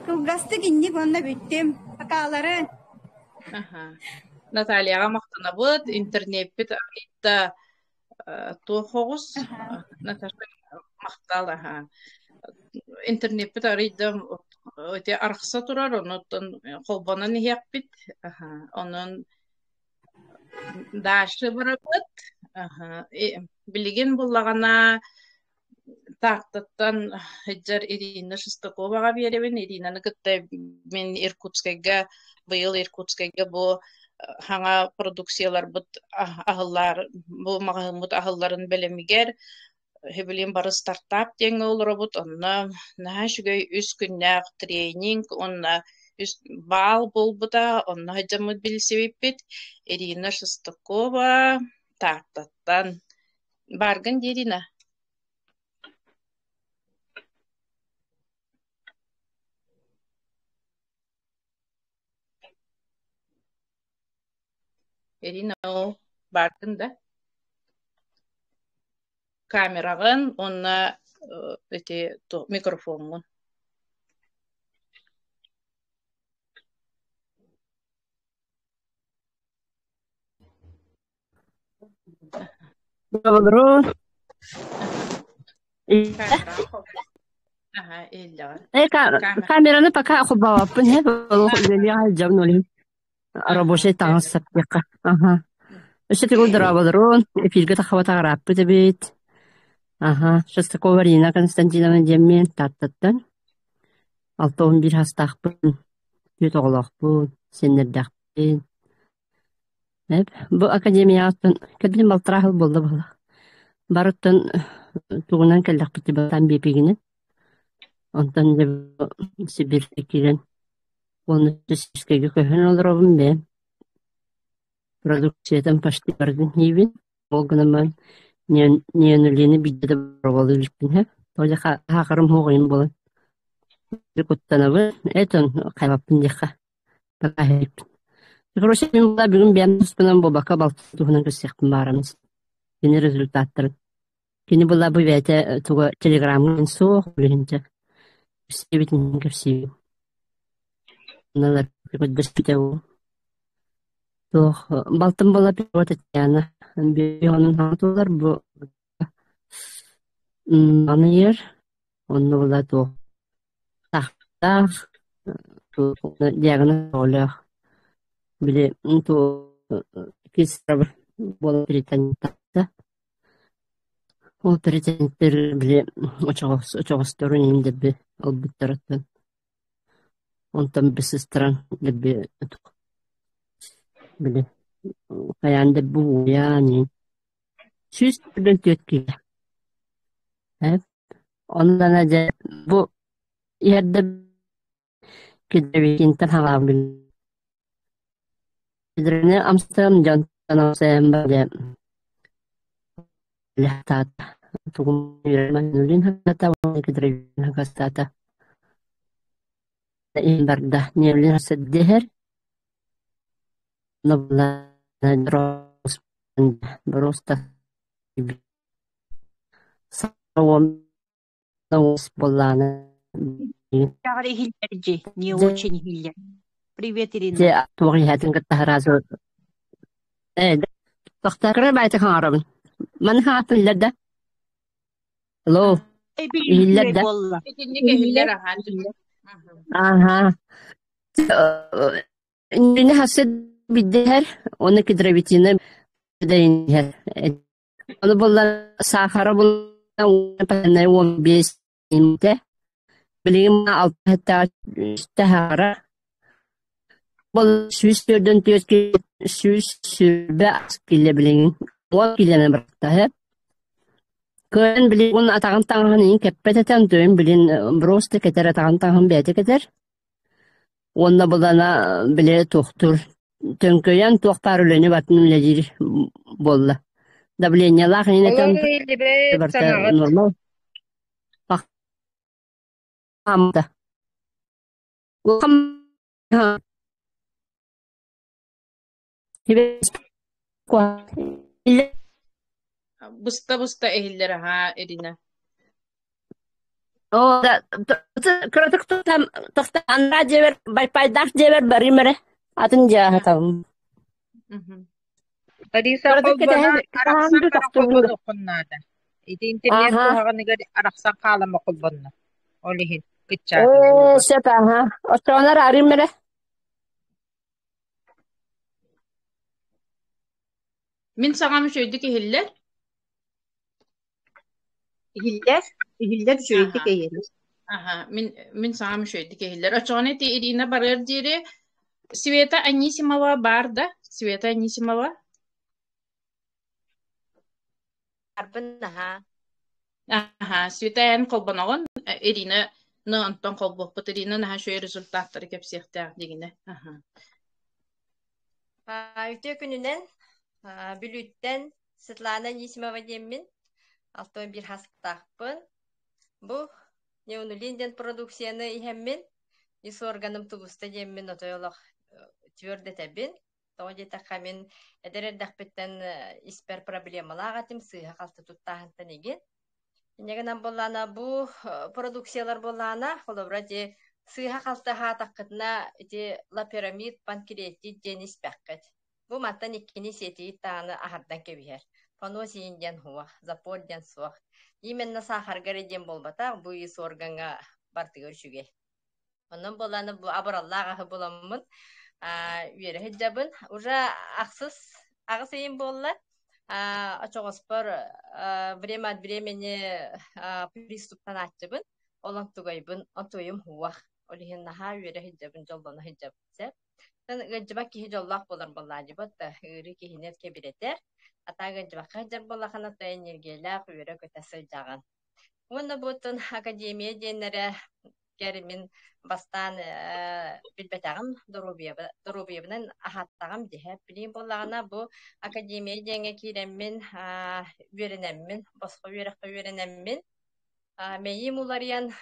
Кылгасты кинни конна бүттүм. Акалары. Ага. Натальяға мақтанабыт, интернет-бит ағитта туохоғыз. Наташа мақтал, ага. Интернет-бит ағитта өте арқса тұрар, онуттан қолбанан ехпит. Ага. Onun дашы барабыт. Ага. Билеген боллағана тақтаттан хеджар Ирина Шестаковаға беребин. Иринаны кытта мен Иркутскайга, быйыл Иркутскайга бу хаңа продукциялар бут ахыллар, бу мағымыт ахылларын белемигер, хебилин бары стартап деңі олар бут, онна наха шүгей үс күннәк тренинг, онна үс бал болбута, онна хеджамыт билсебеппит. Ирина Шестакова тақтаттан баргын Ирина. Ирина бардын да. Камерағын, онна микрофонын. Добро. Ага, элләгә. Камераны пока хубаваппын, не было я джавнули. Рабочий танц саппека. Ага. Еще ты гудравадрон, эфирга тахвата раппы дебит. Ага, сейчас такого Рина Константиновна Деммен таттаттан. Алтон бир хастахпын, түт оғлақпын, сенердақпын. Бұл академияттан кәдім балтырағыл болды бала. Барыттан туғынан кәлдақ біті балтан бепегінен. Онтан деп Сибирьге келен. Оны сескеге көйін олырабын бе. Продукциятан пашты бардың нейбін. Олғынаман неонулені бидді барвалы үлікпін. Толя хақырым хоғайын болын. Рекуттанабы, этон қаймаппын деқа. Бақа хейпін. Короче, мен бұла бүгін бәм тұспынан бобақа балты тұғынан көсеқпін барамыз. Кені результаттарын. Кені бұла бұл бәйті тұға телеграмын соқ білігінді. Себетін көрсейбін. Оналар көддіс бітеу. Тоқ, балтын бола бейуа Татьяна. Бейуанын хатулар бұл аны ер. Оны бола тоқ. Тақтақ. Диагноз олақ. Біле, кесірі бола британитта. Ол британиттер біле очоғыстырын емді бі албыттараттан. Онтан бір сестран бі біле. Қаянды бұл яғни. Сүз бірден төткеге. Ондан әде бұл ерді кедірвекентен хағам біле. Кедіріне Амстердам жантан аусайын бәде. Ләхтата. Туғым үйермен үлін хақата, оны кедірвекентен хақастата. Ең барда нелін хасаддехер. Набла просто сауам наус болланы. Говори, Хильдерджи, не очень Хильдер. Привет, Ирина. Де туғи хәтін кітті разы. Тоқтақыры бәйті қаңарабын. Мен хатын ләді. Алло. Хильдерді. Кетіннеге хиллер ахан. Ага. Нені хасад биддер, оны кедірабетіні биддер. Оны болла сахара болла 15 минуте. Білігім 6 хара. Бұл сүйіс берден төске сүйіс сүрбе келе білігім. 10 келені бірақта. Көн білігім оны атаған таңғын ең кәппет әтен дөйін білігім бросты кетер атаған таңғын бәйті кетер. Онна болана біле тоқтыр. Төнкөйен тоқ парулені батын үледер болла. Давление лағын етен барта нормал. Бақ. Қамда. Қам. Busta ehiller ha Irina. О, да, кроток там анра жебер, байпайдах жебер баримере. Атын жаатам. Тариса Кроток колбана кете араксан ханду кана тактыбында. колбана окуннада. Ити интернет Аха. туһаҕанныгар араксан каалама колбанна. Олиһин кыччаатын буолугар. Сета, аха. Остонар аримере. Min sağa şöydük ehiller. İhiller şöyle Aha. gelir. Aha. Min sağa şöydük ehiller. Açığını te irina barar dire. Sveta Anisimova barda. Sveta Anisimova. Arbın ha. Aha. Sveta en kolbanagon. Irina ne anton kolbuk. But irina naha şöyle rezultatları kepsiyekte digine. Aha. Üte gününden Bülütten Svetlana Nisimova demin altın bir hastahpın. Bu neonulindен produksiyonu ihemmin is organım tubusta demin otoyolog tüördetebin. Тоҕо тахамин эдерер дахпеттен испер проблемалаатым сыыха калты туттаахантан эгин. Инегенен боллана бу продукциялар боллана холобра же сыыха калты хаатаккытына же лапирамид панкреатит денис баккет. Бу маттан иккини сети тааны ахардан кебиһер. Поносиин ден хуа, запор ден суах. Именно сахаргары ден болбата бу ис органга бартыгыр шүге. Онон боллана бу абыраллаага боламмын. Үере хеджабын уже аксыз агысыйын болла очогоспор время от времени приступтан ачыбын олон тугайбын отойым хуах олихин наха үере хеджабын жолдоно хеджабын тан гыжба кихи жоллак болар боллажыбыт ыри кихинет кебиретер ата гыжба хаджар боллахана та энергиялак үере көтөсү жаган уна бутун академия денере Керимин бастан билбетагым Доробиябынан ахаттагым дихе билим боллагана бу академия деңе киреммин үйренеммин боско үйренеммин мейим уларыян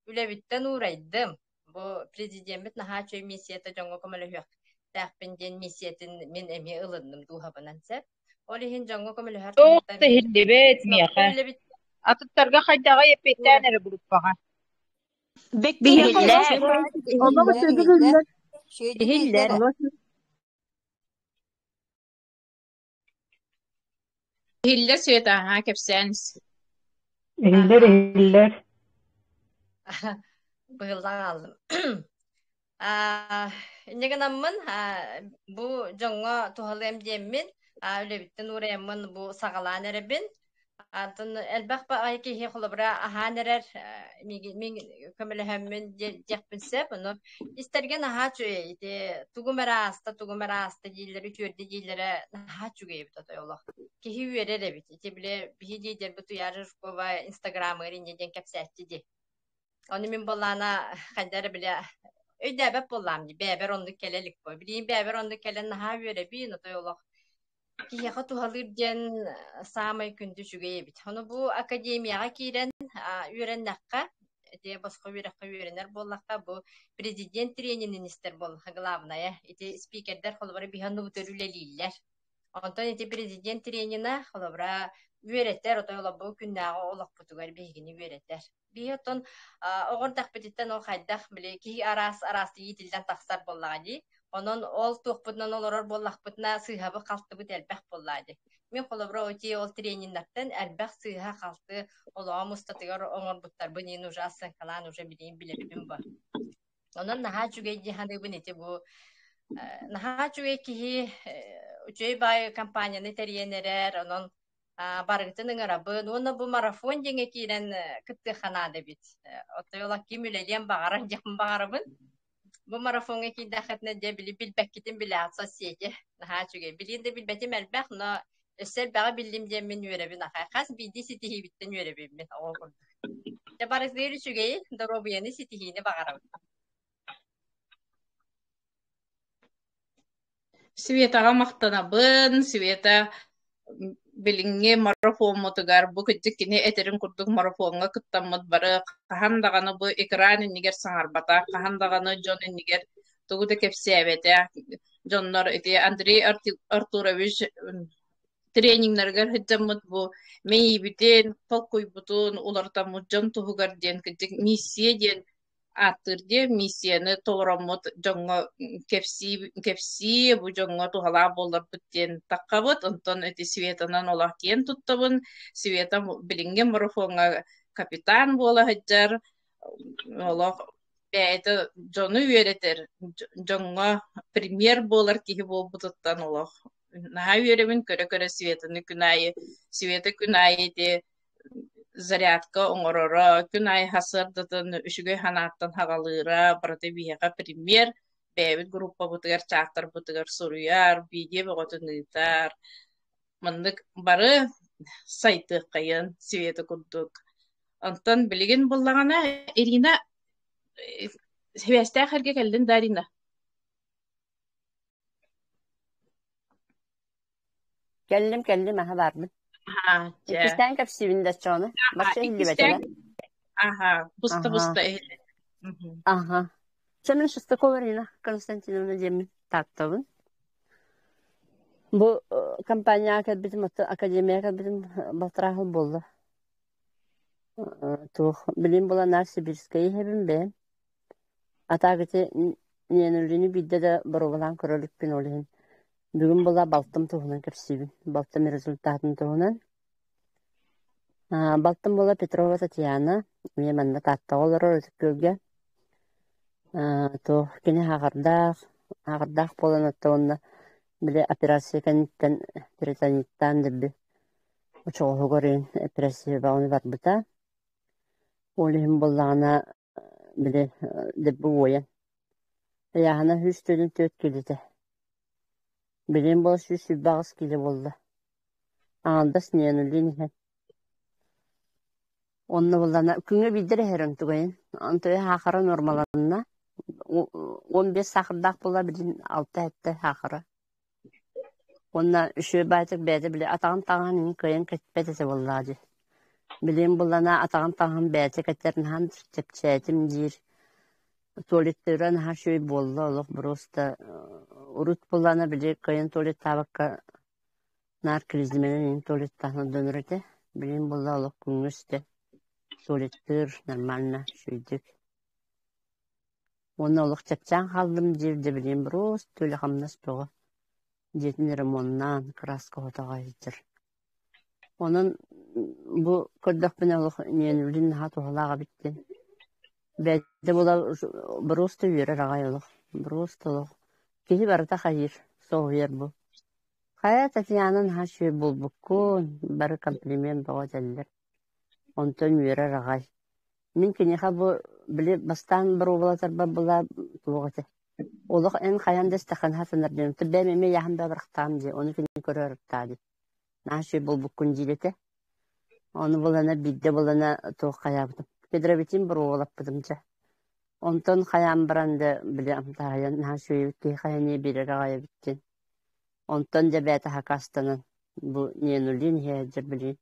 үлебиттен урайдым бу президент наха чөй миссията жоңго көмөлөһүк тахпин ден миссиятин мен эми ылындым духабынан сеп олихин жоңго көмөлөһөр Туохта хиллибет миэхэ. Атыттарга хайдага еппеттэнери группага. Bihiller. Bihiller. Ehiller Sveta aha kepseniz. Ehiller. Bıhıldan aldım. Negenamın bu jonga tuhalem diyemin öyle bitten uğrayamın bu sağalan erebin Атын элбах ба айки хи холобра аханерер min kömelehemin jekpinsep onu istergen aha çöye ite tugumera asta dilleri çörde dillere aha çüge bit atoyollah ki verere bit ite bile bihi diler bu tuyarır kova Instagram'ı rince den kapsatçı di onu min bollana kadar bile öde bep bollam di beber onluk kelelik bu bileyim beber onluk kelen aha vere bi atoyollah Киһэхэ туһалыыр диэн саамай күндү сүгэйэбит. Хоно бу академияга киирэн үөрэннэххэ эти босхо үөрэххэ үөрэнэр боллахха бу президент тренининистер боллаха главная эти спикердер холобара биһанну бүтөрүлэлииллер. Онтон эти президент тренина холобара үөрэтер отойла бу күннэага олохпутугар биһигини үөрэтер. Биһотон оҕордах бититтен ол хайдах биле ки арас иитилден тахсар боллага ди. Онон ол туохпутнан олорор боллахпытна сыыхабы халтыбыт элбэх боллаады. Мен холобро оти ол тренингнаттан элбэх сыыха халты олоға мустатыгар оңорбуттар бынин уже ассанкалан уже билейин билебин ба. Онон наха чугей диханыбын эти бу наха чугей кихи үчөй бай компанияны терьенерер онон барыгытын ыңарабын. Оны бу марафон деңе киирен кытты ханады бит. Отойола ким үлелен багаран жакын багарабын. Bu marafonga kiddaxatna de bilbekkitin bile atsa siyeti. Naha çüge. Bilinde bilbetim elbek no össel bağa bildim diye min yürebin. Khas bildi sitihi bitten yürebin min. De barız değil çüge. Dorobiyani sitihini bağarım. Sveta'ga maqtanabın, Sveta bilinge marafon motogar bu kıcıkkini eterin kurduk marafonga kıttamad barı kahan dağını bu ekranı niger sanarbata kahan dağını John niger tuğu da kepsiyebete Johnlar eti Andrei Arturovich тренингнергер хыджаммыт бу мейибитен полкуйбутун улартаммыт жон туһугар диэн кыдьык миссия диэн аттыр дие миссияны толороммут жоңго кепси бу жоңго тухалаа болларбыт диэн таккабыт онтон эти Светанан олах киен туттабын Света билинген марафонга капитан буола хыджар олох бэйtä жону үөретер жоңго премьер болар киһи буолбутуттан олох наһаа үөребин көрө Светаны Света күнайы де зарядка оҥороро күнай хасырдытын үчүгөй ханааттан хагалыыра барыта биһэҕэ премьер бэйэбит группа бутыгар чаактар бутыгар суруяр биидиэ бөҕөтүн ыытаар мындык бары сайтыаххайын Света курдук онтон билигин буллаҕана Ирина себэстээх эргэ келлин да Ирина Kellim aha barmın. Жа. İkisten kapsivinde çoğunu. Başka hilli betele. Буста эхиле. Aha. Çemin Şostakovarina Konstantinovna Demin tattavın. Bu kampanya bizim akademiya bizim batrahıl boldu. Tuh bilim bulanlar Sibirskayı hebim be. Atagıtı nenülünü bidde de barovalan körülük bin olayın. Bugün bula baltım tuğunan kapsivin. Baltım rezultatın tuğunan. Baltım bula Petrova Tatiana. Yemen'de tatta olur örtükölge. Tuh kine hağırdak bolan atta bile operasiya kanitten Britaniyattan debbi. Uçoğu göreyim operasiya bağını var buta. Olihim bollağına bile debbi oyan. Yağına hüstülün töt kilidi. Bilim bol şu sübbağız kili bolda. Ağaldas niyanulli nihen. Onunla bollağına küngü bildiri herun tugayın. Antoya haqara normalanına. 15 saqırdak bolla bilin 6 hette haqara. Onunla üşü baytık bəydi bile atağın tağın kıyın ketpetesi bollağıcı. Bilim bollağına atağın tağın bəydi ketlerin han tepçəydim deyir. Tuvaletlerin her şey bollu oluq burası urut bollağına bile kıyın tuvalet tabakka nar krizmenin tuvalet tağına dönürde. Bilim bollu oluq güngüste. Tuvaletler normalna şuyduk. Onu oluq çakçan kaldım deyirdi bilim burası tüyle hamnas boğu. Jetin remonnan kraska hotağa hitir. Onun bu kördük bine oluq nenülün hatu halağa bittin. Bәді бұла бұрысты үйері рағай олық. Бұрысты олық. Кейі барыта қайыр. Соғыр бұл. Қая Татьянан хашуй бұл бұққын. Бары комплимент бұға тәлілер. Онтын үйері рағай. Мен кенеға бұл білі бастан бір обалатар бұла тұлғаты. Олық ән қаян дәстіқан хатынар дейм. Түбәм еме яғында бірқтам де. Оны кене көрі ұрыптады. Хашуй бұл бұққын дейлеті. Оны бұлана бидді бұлана тұғы қая бұдым. Педровитин бір оғылап бұдымча. Онтон қаян біранды білем тағайын хашуевке қаяне берер ағайы біттен. Онтон да бәті хақастанын. Бұл ненулин хейджір білейін.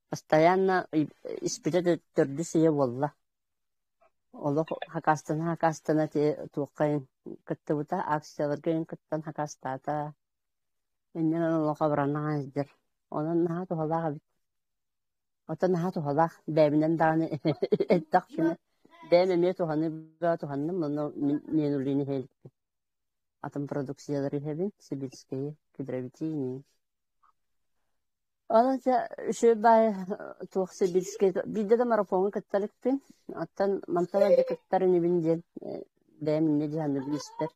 Постоянно испитет түрді сие болла. Олық хақастана те туқайын күтті бұта акциялар күйін күттен хақастата. Еннен олыққа бұранна ғайыздыр. Оның наға туғалаға бит. Отан наға туғалақ бәбінен дағаны әттақ шыны. Бәме ме туханы ба туханы мына ненулини хеликти. Атом продукциялары хебин Сибирские кедровитини. Аланча ше бай тух Сибирские бидде да марафон катталыкпин. Аттан мантала да каттарын бинде бәм не дияны билистер.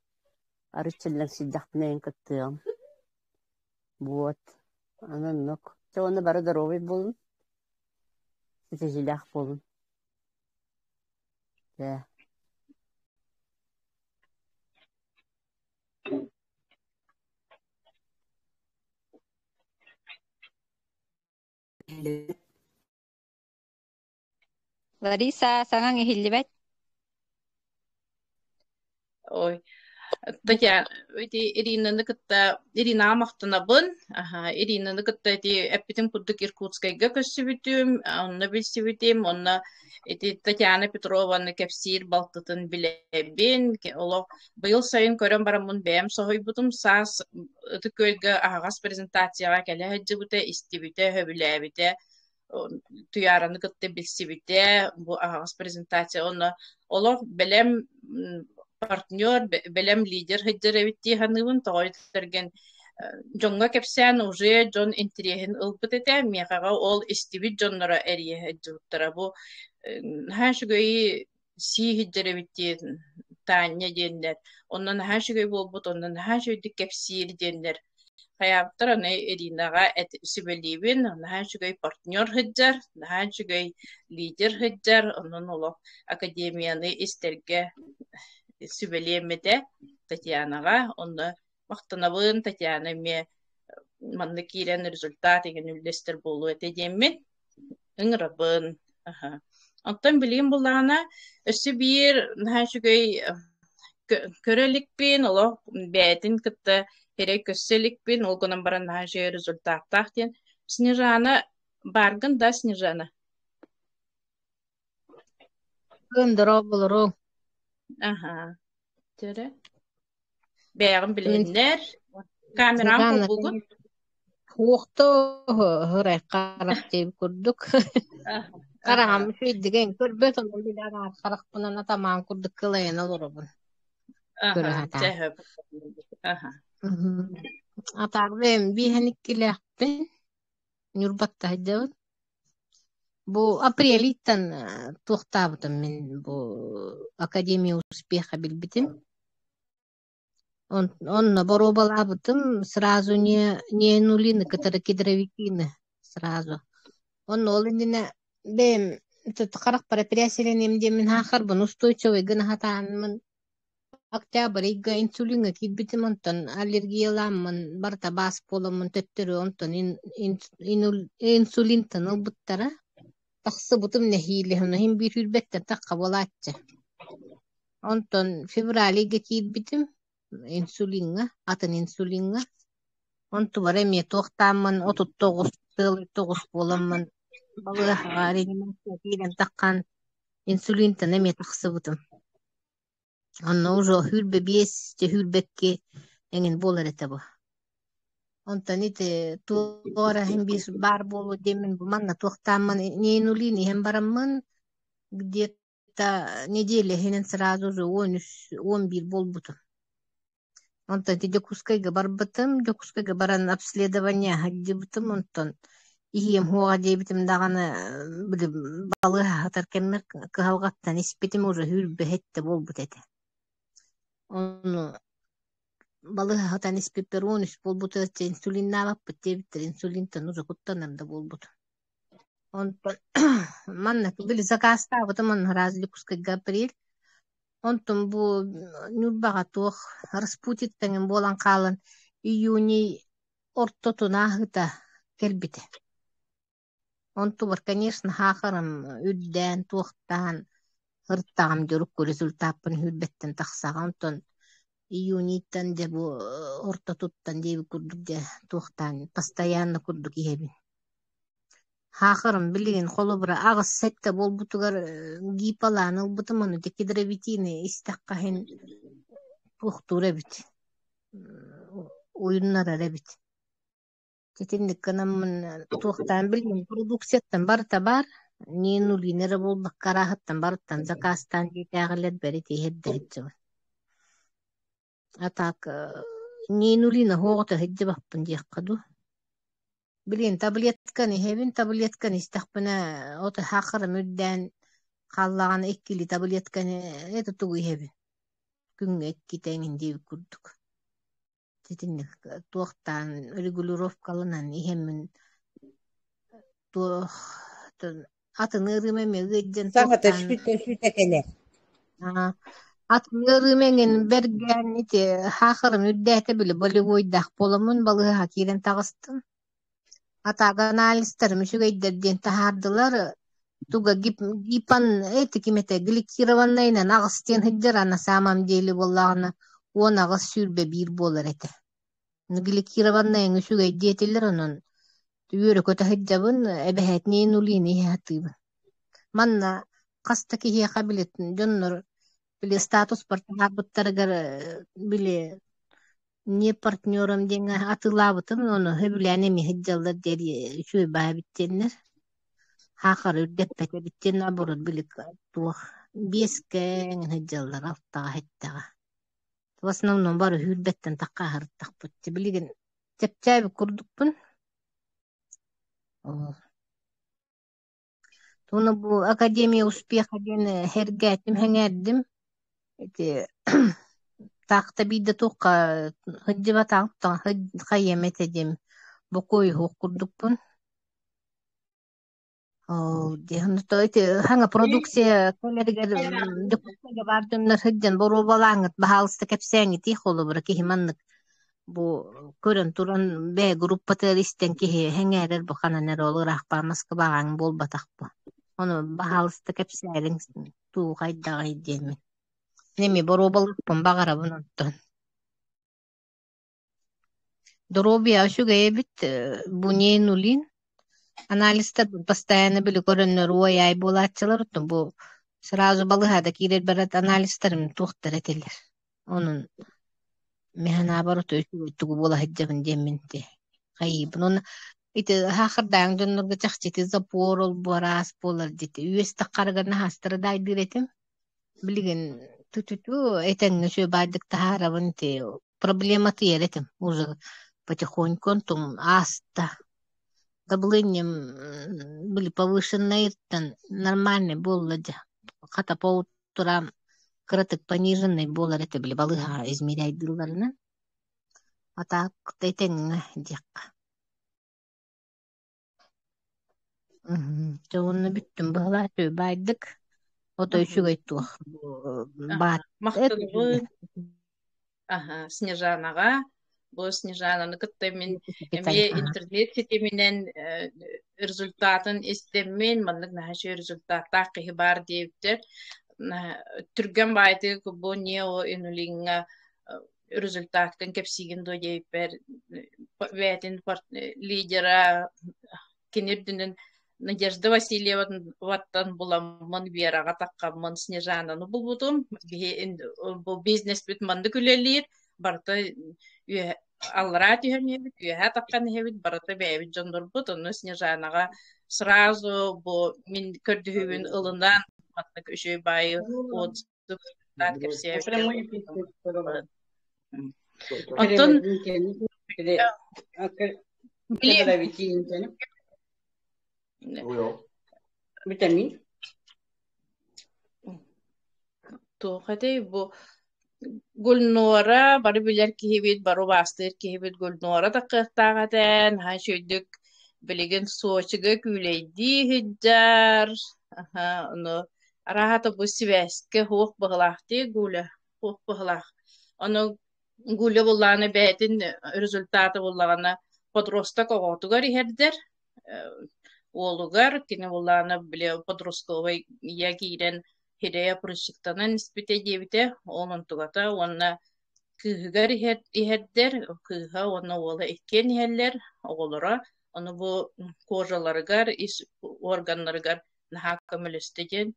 Арычыллар сиддахпнен каттыам. Вот. Анан нок. Тоны бары даровый болун. Сетежилах болун. Yeah. Larissa, sangan ihillibet. Ой. Татьяна, эти Ирина кытта Ирина мактанабын, Ирина кытта эти эпитем курдук Иркутскайга көссүбүтүм, онна билсибитим, онна эти Татьяна Петрованы кепсир балтытын билебин, оло быйыл сайын көрөн барамын бэм соһойбутум саас ытыкөлгө агас презентацияга келе хэджибите истибите хөбүлэбите туяраны кытта билсибите бу агас презентация онна олох белем партнер белем лидер хеджеревитти ханыбын тоҕойтерген жоңга кепсен уже жон интерехин ылбыт эте миэхага ол истибит жоннора эрие хеджуттара бу хашыгый си хеджеревитти таанья диэннер оннан хашыгый болбут оннан хашыйдык кепсиир диэннер Хайаптар аны Иринага сибелибин, хашыгый партнер хеджер, хашыгый лидер хеджер, оннан олох академияны истерге сүбелемете Татьянаға, онны мақтанабын Татьяна ме манны кирен результат еген үлдестер болу эте деммит ыңырабын. Онтан билим буллағына өсі бир нәшігей көрелікпен, оло бәйтін кітті керек көсселікпен, ол гынан баран нәшігей результаттақтен. Снежана баргын да Снежана. Гындыра болыру. Töre. Бәйгін білгендер. Камеран қолбылғын. Хуқты хырай қарақ дейіп көрдік. Қарағам сөйдеген көрбет, оның білген қарақ бұнан атаман көрдік кылайын олырыбын. Атағы бәйім бейхенік келеқпін. Нүрбатта хайдабын. Бұл апрелиттен тоқтабытым мен бұл Академия успеха білбітім. Онна боро балабытым сразу не нулины, которые кедровикины сразу. Он олиндина бэм қарақ предприятиеленем демен хақарбын устойчивый гына хатанмын. Октябрь ига инсулинга кидбитим онтон аллергияламын барта бас поламын төттөрү онтон инсулинтан ылбыттара. Тақсы бұтым нәхейлі, хим бір үрбеттен таққа болатчы. Онтон февралиге кейт бітім инсулинға, атын инсулинға. Онту бар әме тоқтамын, 39 боламын. Балыға реанимация кейден таққан инсулинтан әме тақсы бұтым. Онна уже хүрбе 5 хүрбекке әңін болар әті бұл. Онтан ите туора хем бис бар болу демен манна тохтамман не нулини хем барамман где-то неделя хенен сразу же 11 болбуту. Онтан те Жокускайга барбытым, Жокускайга баран обследование хаддибытым онтан ихием хуага дебитим даганы балы хатар кеммер кыhalгаттан испетим уже хүрбе хетте болбут эте. Onu balığı hatan ispiperon üst bolbutu insulinna bapıt debittir insulinten uza kuttanırda bolbut. Ondan manna bili zakasta bataman razili kuskayga april. Ondan bu nülbağa toğ Rasputit'ten bolan kalan iyuni ortotuna hıta kelbite. Ondan var конечно haqarım üdden toğtan hırttağım görükku rezultatın hülbetten taqsağa ondan июниттан де бу орто туттан деби курдук де тухтан постоянно курдук иебин. Хақырым билген холу бира агыс сетте болбутугар гипаланы бутуманы декидравитини истакка хен тухтура бит. Oyunlara rebit. Tetindik kanamın тухтан билген продукцияттан барта бар, не нулинere болбак карахаттан барттан закастан жетагылет бери tehedde etчебе. Атак не нулина хоғыта хеджі бақпын дейққаду. Білген таблетканы, хебін таблетканы істақпына оты хақыры мүдден қаллағаны еккілі таблетканы еті тұғы хебін. Күн еккі тәңін дейіп күрдік. Тетіндік туақтан регулировкалынан ихемін атын ұрымеме ғыджен туақтан... Atmıyorumen bergen iti haqırım üddete bile bollywood'dak bolamın balığı hakiren tağыстın. Atağı analistlerim şu gayderden tahardılar tuga gipan eti kimete glikirovanlayla nağıstien hıccarana samam deli bollağına он агыс сүүрбе биир буолар эте. Гликированна эңи сүгэй диетилер онон түөрө көтө хыджабын эбэхэтнеен улиини хатыыбын. Манна хаста киһиэхэ билет дьоннор били статус партнербыттарыгар били не партнером деңе атылаабытын ону хөбүлээн эми хыджаллар дери үчүгэй баабиттеннер. Хахар үрдеппете биттен абурут билик туох биескэн хыджаллар алтаға хеттаға. В основном бары хүрбеттен таққа харыттақпыт. Билигин тепчайбы курдукпун. Туну бу Академия успеха ден хергәтим хәңәрдим. Тақта бидde туққа хыджыба тaqта хайемет edem. Бу кой хук курдукпун. Дехны тойты хаңа продукция коллегер докторга бардымнар хыджан бору балаңыт бахалысты кепсәңи ти холу бир кихиманнык бу көрөн туран бе группата ристен кихи хәңәрер бу хананер олырак бармаска багаң болбатакпы. Onu bahalısты kepsәлең туу кайдага идеме. Неми бору балыкпын багара бунуттан. Дробия шуга эбит бу не нулин. Анализтер постоянно били көрөннөр уай болатчылар бу сразу балыгада кирер барат анализтерим тухтар этелер. Onun механа барыт өтүгү бола хеджебин дементе. Кайбын onu ити хахырдаң дөннөргө чакчити запорол борас болар дити. Үеста каргана хастырдай диретим. Билген тутуту этен шо байдык тахарабын те проблема тиеретим. Уже потихоньку тум аста давлением были повышенные, нормальный был ладя. Хата по утрам крытык пониженный был, это были балыга измеряй дылларына. А так тетен дек. Çoğunu büttüm bağlar baydık. O da üşügey tuğ. Bat. Мактаныбын Снежанаға. Бұл Снежананы кытта мен эме интернет сетеменен результатын истеммен, маннык нахашы результатта кыһы бар дейптер. Түрген байды бұл не о инулинга результаттын кепсиген до дейпер. Вәтин лидера кенердінен Надежда Васильева ваттан буламын вераға таққамын Снежананы бұл бұтым. Бұл бизнес бит манды күлелер. Барта аллара түйәнебит, үйәһә таққан ебит, барата бәйбит жондор бұт, оны Снежанаға сразу бұл мен көрдіхүйін ылынан матнық үші байы отсып кепсия. Оттон Vitamin. Туохатай бұл Гүлнора бары билер киһибит, бары бастыр киһибит Гүлнора таққықтағатен, ха шөйдік білеген сочыға күлейді хыджар. Оны арахата бұл сивәске хуқ бұғылақты гүлі, хуқ бұғылақ. Оны гүлі бұлланы бәйтін результаты бұллағына подросток оғытығар ихердер. Олугар, кені бұлланы біле подростковай ягирен Хирея прыщыктанан испите дебите, онун тугата, онна кыһыгар иһердер, кыһа онна ола иккен иһерлер, оголора, оны бу кожаларыгар, ис органларыгар наха көмөлөстеген,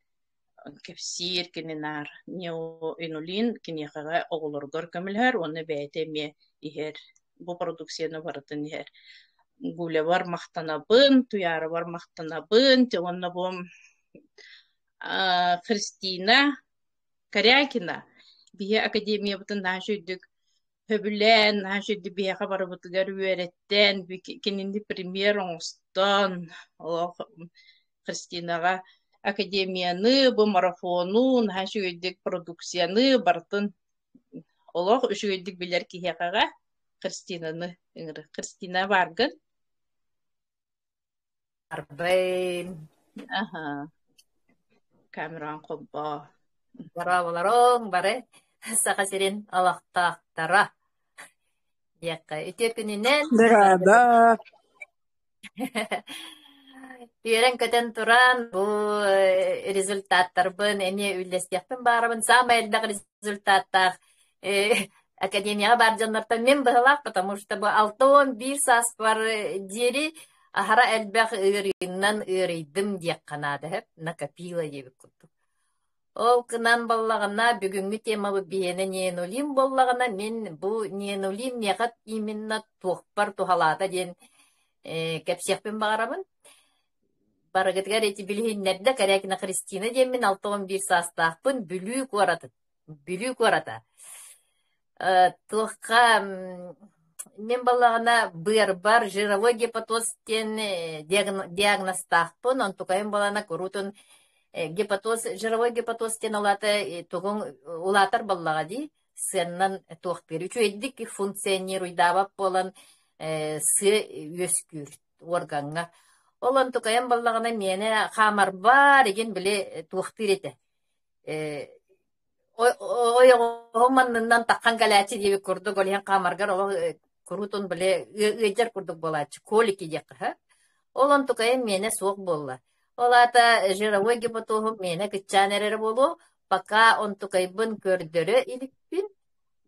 кепсир кененар, неоинулин, кенехага оголоргар көмөлһөр, оны бәйтеме иһер, бу продукцияны барытын иһер. Гуле бар мактанабын, туяры бар мактанабын, те онна бу Христина Корякина бие академия бутын нажүйдік хөбілен, нажүйді бие қабары бұтыгар үйереттен, кенінді премьер оңыстан Христинаға академияны, бұл марафону, нажүйдік продукцияны бартын олық үшүйдік білер кейеқаға Христинаны, Христина баргын. Арбайн. Камеран қобба. Барабаларың бары сақасерен алақтақтара. Яққа үтепінінен. Браба. Үйерен көтен туран бұл результаттар бұн әне үлестекпін барабын. Сама әлдіғ результаттар академияға бар жаннардан мен быһылаах, потому что бу 6-11 саас бар диэри ахара элбэх ыырыыннан ыырыйдым диэк канаады хэп накопила диэбик курдук. Ол кынан боллагана бүгүнгү темабы биэне ненулин боллагана мен бу ненулин неgat именно туохпар тухалаата диэн кепсиэхпин багарабын. Барыгытыгар эти билиһиннерде Карякина Христина диэн мен 6-11 саастаахпын бүлүү куарата. Туохка мен баллагана быар бар жировой гепатоз тен диагностаахпын, онтукайын балана курутун гепатоз, жировой гепатоз тен олата тугун улатар баллага ди, сеннан туох бери. Үчү эддик функционируйдабап болан сы өскүр органга. Ол онтукайын баллагана мене хамар бар еген биле туох берете. Ойоманнан таккан галачы диби курдук, олен камаргар ол курутун биле ыйжар курдук болачы, колики дияқы. Ол онтукайын мене суық болла. Олата жировой гепатозу мене кытчанерер болу, пока онтукайбын көрдөрө иликпин,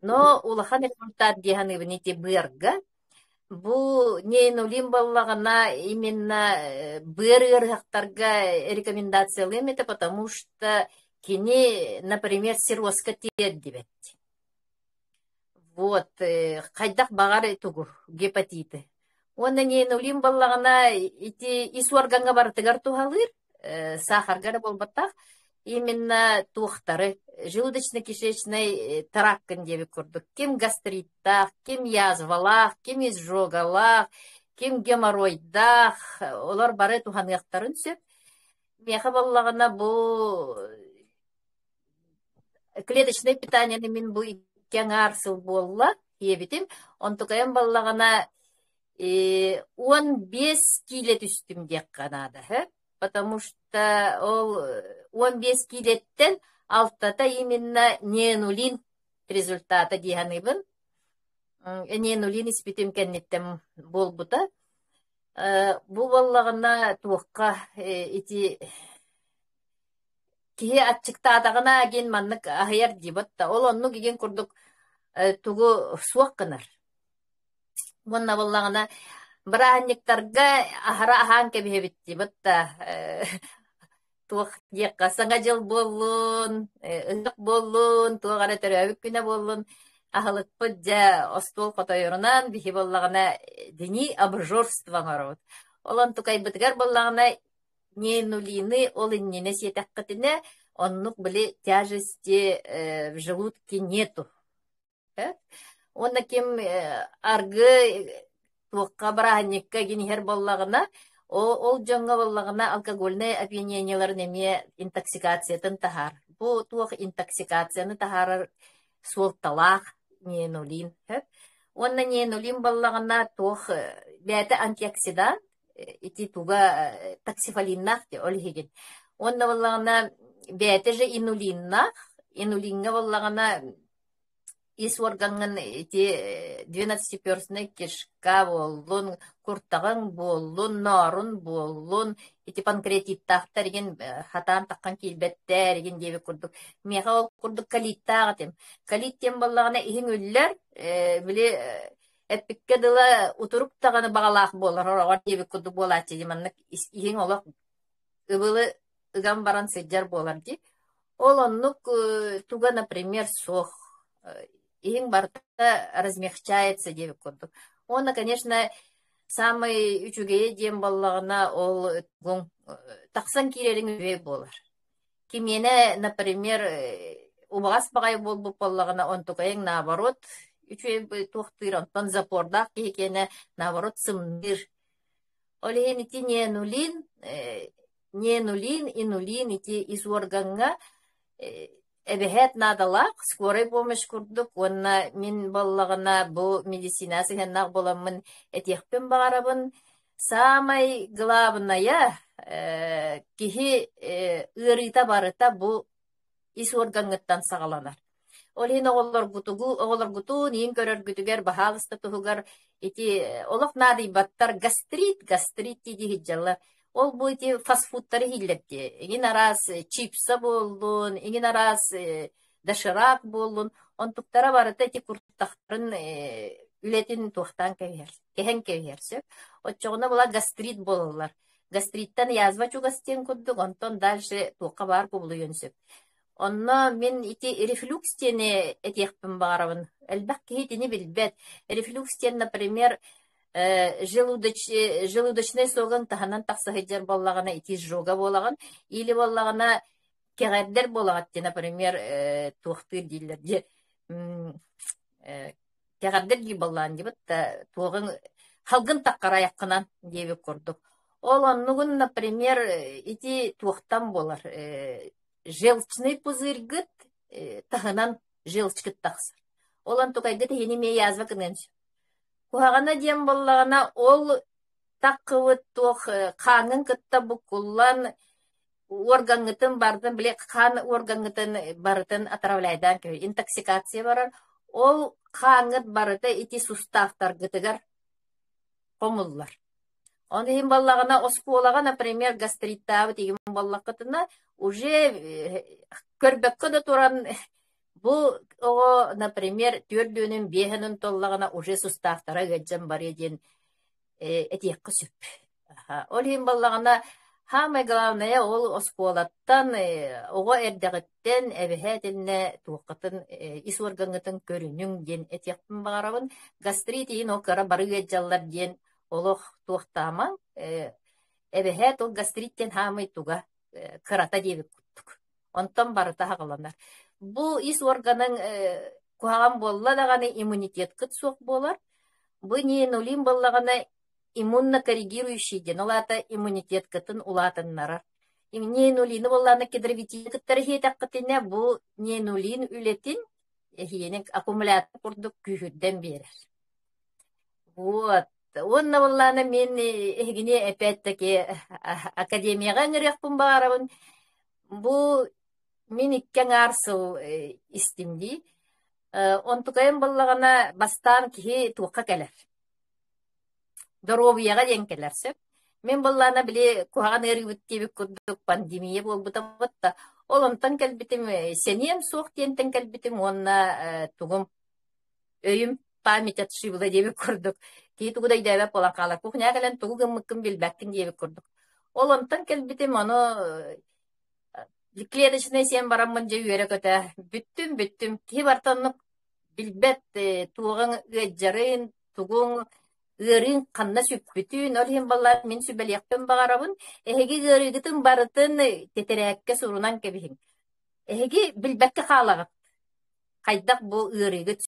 но улахан результат дияханыбын ити бырга. Бу ненулин боллагана именно бырырхактарга рекомендациялым это, потому что кини, например, сиррозка тиеддибет. Вот, хайдах багар тугу гепатиты. Онда ненулин боллагана ити ис органга бартыгар тухалыр, сахаргар болбаттах, именно тухтары, желудочно-кишечный траккын деби курдук. Ким гастриттах, ким язвалах, ким изжогалах, ким геморройдах, олар бары туханыяктарын сөп. Меха боллагана бу клеточное питание мен бу кеңарсыл болла, ебитим. Онтукайын баллагана 15 килет үстім дек канада, потому что ол 15 килеттен алтата именно ненулин результата дияханыбын. Ненулин испитим кеннеттен болбута. Бу баллагана туаққа ити кие атчыктаадагана ген маннык ахаяр дибатта. Ол онну ген курдук тугу суаққынар. Онна баллагана браанниктарга ахара ахан кебебит дибатта. Туақ диекка саңа жыл болун, ындық болун, туағара төрөбүк күнә болун. Ахалыкпыт жа остол котойорунан бихи баллагана дини обжорство марот. Олон тукайбытыгар баллагана ненулины ол иннене сиетаккытыне, оннук биле тяжести в желудке нету. Онна кем аргы туаққа бараханникка генихер баллагана, ол жоңга баллагана алкогольный опьянениялар неме интоксикациятын тахар. Бу туақ интоксикацияны тахарар суолталах ненулин. Онна ненулин баллагана туох бәті антиоксидант, ити туга токсифолиннах де олхеген. Онна баллагана бәті же инулиннах, инулинга баллагана ис органын ити 12-перстный кишка болун, куртагын болун, нарун болун, ити панкреатиттахтар еген хатан таккан килбеттер еген деби курдук. Меха ол курдук калиттагатым. Калиттен баллагана ихин үллер, биле эппикке дыла утурук таганы багалаах болар, орагар деби курдук болачы деманнык ихин олак ыбылы ыган баран сыджар болар ди. Ол оннук туга, например, сох ихин барта размягчается деби курдук. Он, конечно, самый үчүгее дем баллагана ол гон таксан кирерин үбе болар. Кимене, например, убагас багай болбуп баллагана онтукайын наоборот, үчүе тухтыр онтон запордак кекене наоборот сымдыр. Олеген ити ненулин, инулин ити из органга эбехет надалак, скорой помощь курдук, онна мин баллагана бу медицинасы хеннак боламын этехпен багарабын. Самай главная кихи ырыта барыта бу ис органгыттан сагаланар. Олин оголор гуту, нин көрөр гүтүгер бахалыста тухугар ити олох надый баттар гастрит тиди хиджалар. Ол бу ити фастфудтары хиллепти. Игин арас чипса болдун, игин арас доширак болдун. онтуктара барыта эти куртактарын үлетин тухтан кehen кеверсе. Отчогуна була гастрит болалар. Гастриттан язва чугастен курдук, онтон дальше туққа бар кубулуйонсеп. Онно мен ити рефлюкс тене этехпин барабын. Элбак кехитини билбет. Рефлюкс тен, например, желудочный соган таханан тақсахиджар боллагана ити жога боллаган, или боллагана кегердер боллагатти, например, туқтыр дилер. Кегердер ди боллаган дибет, туғын халгын таққара яққынан дебек көрдік. Ол оннугун, например, ити туқтан болар. Желчный пузырьгыт таханан желчкыт тақсыр. Олон туқайгыт енеме язва кыненші. Куағана дем боллағана ол таққывыт тоқ қаңын кытта бұқулан органгытын бардын, біле қан органгытын бардын атравляйдан көй. Интоксикация барар. Ол қаңыт барыды ити суставтар гытыгар қомыллар. Оны хим боллағана оску олаға, например, гастриттабы тегім боллақытына уже көрбеккі да туран бұл, например, төрдөнün бехенін толлағана уже суставтара ғаджан бар еден этиеккі сөп. Ол хим боллағана хамай главное ол оску олаттан оға әрдіғіттен әбіхәтінне туқытын ис органғытын көрінің ден этиекпін бағарабын. Гастрит ең оқара бары ғаджалар ден олық туқтаман, әбіхәт ол гастриттен хамай туға кырата дебек күттік. Онтан барыта хағыланар. Бұл ис органың куаған болла дағаны иммунитет кыт соқ болар. Бұл нейін олин боллағаны иммунно-коррегирующий ден, олата иммунитет кытын улатыннарар. Нейін олины боллағаны кедровитин кыттары хейтақ кытыне бұл нейін олин үлетін аккумулятор құрдық күйірден берер. Вот. Онна болланы мен эгине опять-таки академияға нөрекпін бағарабын. Бұл мен иккен арсыл истимди. Онтукайын боллағана бастан кихи туққа кәлер. Доробияға ден кәлерсіп. Мен боллағана біле куаған әргіттебік күрдік пандемия болбыта бұтта. Ол онтан кәлбітім, сенем соқ тентен кәлбітім, онна туғым өйім память отшибла дебек күрдік. Кейт угудай дәбәп болан қалар. Кухня кәлен тугы мыккын билбәккін дебек күрдік. Ол онтан кәлбітім, оны клеточный сен барамын же үйері көті. Бүттім. Ки бартанлық билбәт туғын өджарын, туғын ырын қанна сөппітін. Ол хем балар мен сөбәлияқпен бағарабын. Әхеге ырыгытын барытын тетерәкке сұрунан кәбіхін. Әхеге билбәкке қалағып. Қайдақ бұл ырыгыт